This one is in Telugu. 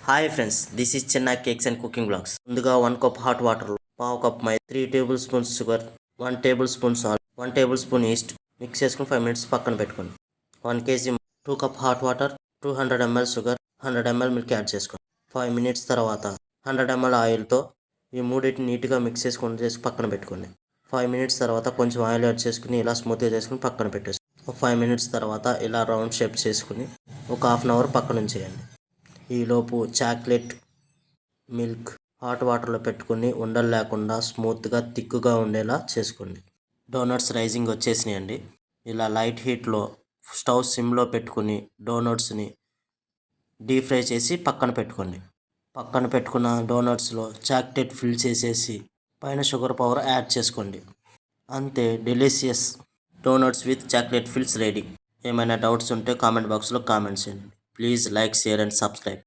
హాయ్ ఫ్రెండ్స్, దిస్ ఈజ్ చిన్న కేక్స్ అండ్ కుకింగ్ బ్లాగ్స్. ముందుగా 1 కప్ హాట్ వాటర్, పావు కప్ మైదా, 3 table spoons sugar, 1 table spoon salt, 1 table spoon east mix చేసుకుని 5 మినిట్స్ పక్కన పెట్టుకోండి. 1 KG 2 cup hot water, 200 ml sugar, 100 ml milk add చేసుకోండి. 5 మినిట్స్ తర్వాత 100 ml ఆయిల్తో ఈ మూడింటిని నీట్గా మిక్స్ చేసి పక్కన పెట్టుకోండి. 5 మినిట్స్ తర్వాత కొంచెం ఆయిల్ యాడ్ చేసుకుని ఇలా స్మూత్గా చేసుకుని పక్కన పెట్టేసుకోండి. 5 మినిట్స్ తర్వాత ఇలా రౌండ్ షేప్ చేసుకుని ఒక హాఫ్ అన్ అవర్ పక్కన ఉంచేయండి. ఈలోపు చాక్లెట్ మిల్క్ హాట్ వాటర్లో పెట్టుకుని ఉండలు లేకుండా స్మూత్గా థిక్గా ఉండేలా చేసుకోండి. డోనట్స్ రైజింగ్ వచ్చేసినాయండి. ఇలా లైట్ హీట్లో స్టవ్ సిమ్లో పెట్టుకుని డోనట్స్ని డీప్ ఫ్రై చేసి పక్కన పెట్టుకోండి. పక్కన పెట్టుకున్న డోనట్స్లో చాక్లెట్ ఫిల్ చేసేసి పైన షుగర్ పౌడర్ యాడ్ చేసుకోండి. అంతే, delicious donuts with chocolate fills ready. ఏమైనా డౌట్స్ ఉంటే కామెంట్ బాక్స్లో కామెంట్స్ చేయండి. Please like, share and subscribe.